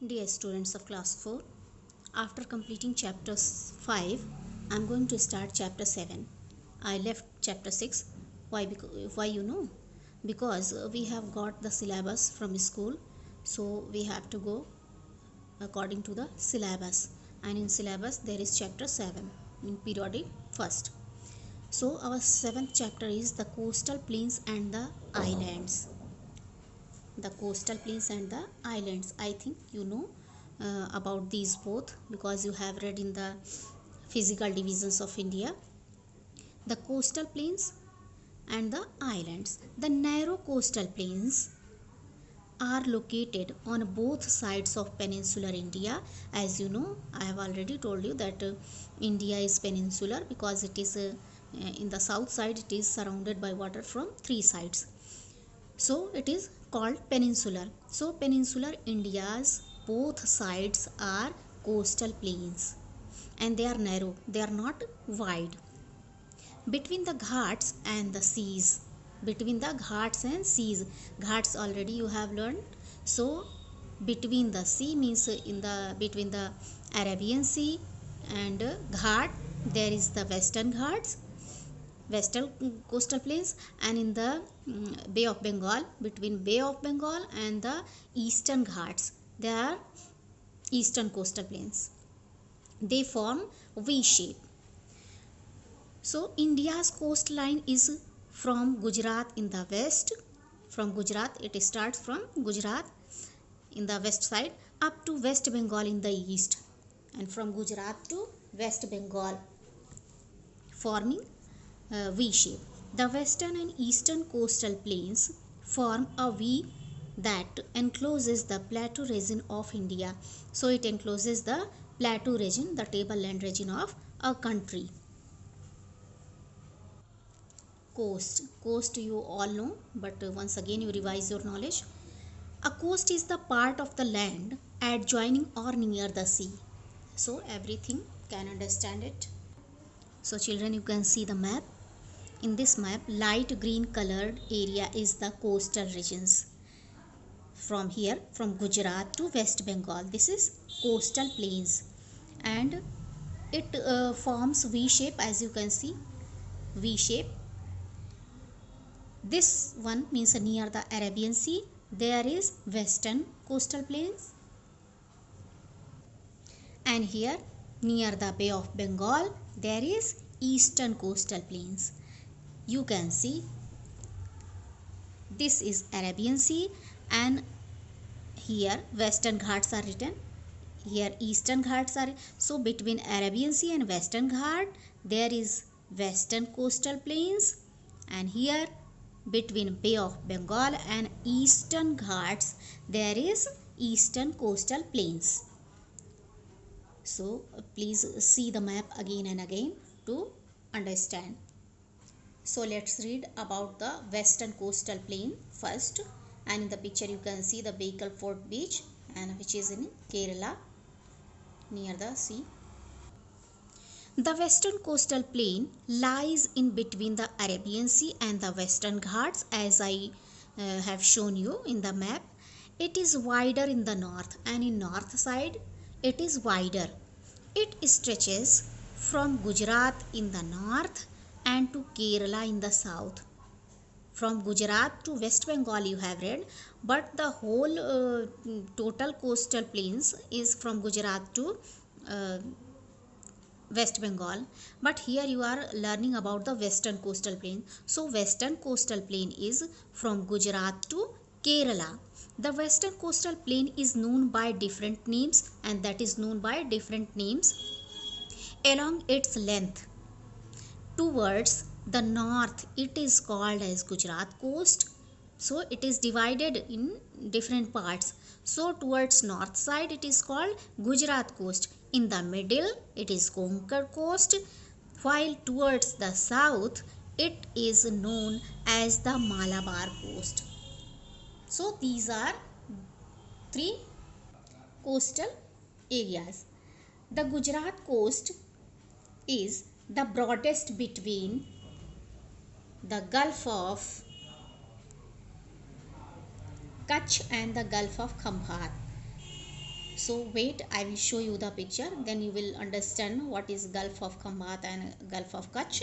Dear students of class 4, after completing chapter 5, I am going to start chapter 7. I left chapter 6. Why you know? Because we have got the syllabus from school, so we have to go according to the syllabus. And in syllabus there is chapter 7 in periodic first. So our 7th chapter is the coastal plains and the islands. The coastal plains and the islands. I think you know about these both because you have read in the physical divisions of India. The coastal plains and the islands. The narrow coastal plains are located on both sides of peninsular India. As you know, I have already told you that India is peninsular because it is in the south side it is surrounded by water from three sides. So it is called peninsular. So peninsular India's both sides are coastal plains and they are narrow, they are not wide. Between the ghats and the seas, between the ghats and seas, ghats already you have learned. So between the sea means in the between the Arabian Sea and ghat, there is the western ghats, western coastal plains, and in the Bay of Bengal, between Bay of Bengal and the eastern ghats, there are eastern coastal plains. They form V shape. So India's coastline is from Gujarat in the west. From Gujarat, it starts from Gujarat in the west side up to West Bengal in the east, and from Gujarat to West Bengal, forming V shape. The western and eastern coastal plains form a V that encloses the plateau region of India. So it encloses the plateau region, the tableland region of a country. Coast you all know, but once again you revise your knowledge. A coast is the part of the land adjoining or near the sea. So everything can understand it. So children, you can see the map. In this map, light green colored area is the coastal regions. From here, from Gujarat to West Bengal, this is coastal plains, and it forms V shape, as you can see, V shape. This one means near the Arabian Sea, there is western coastal plains, and here near the Bay of Bengal there is eastern coastal plains. You can see this is Arabian Sea, and here western ghats are written, here eastern ghats are. So between Arabian Sea and western ghat there is western coastal plains, and here between Bay of Bengal and eastern ghats there is eastern coastal plains. So please see the map again and again to understand. So let's read about the western coastal plain first, and in the picture you can see the Baker Fort beach, and which is in Kerala near the sea. The western coastal plain lies in between the Arabian Sea and the western ghats, as I have shown you in the map. It is wider in the north, and in north side it is wider. It stretches from Gujarat in the north and to Kerala in the south. From Gujarat to West Bengal you have read, but the whole total coastal plains is from Gujarat to uh, West Bengal, but here you are learning about the western coastal plain. So western coastal plain is from Gujarat to Kerala. The western coastal plain is known by different names, and that is known by different names along its length. Towards the north it is called as Gujarat coast. So it is divided in different parts. So towards north side it is called Gujarat coast. In the middle it is Konkan coast, while towards the south it is known as the Malabar coast. So these are three coastal areas. The Gujarat coast is the broadest between the Gulf of Kutch and the Gulf of Khambhat. So wait, I will show you the picture, then you will understand what is Gulf of Khambat and Gulf of Kutch.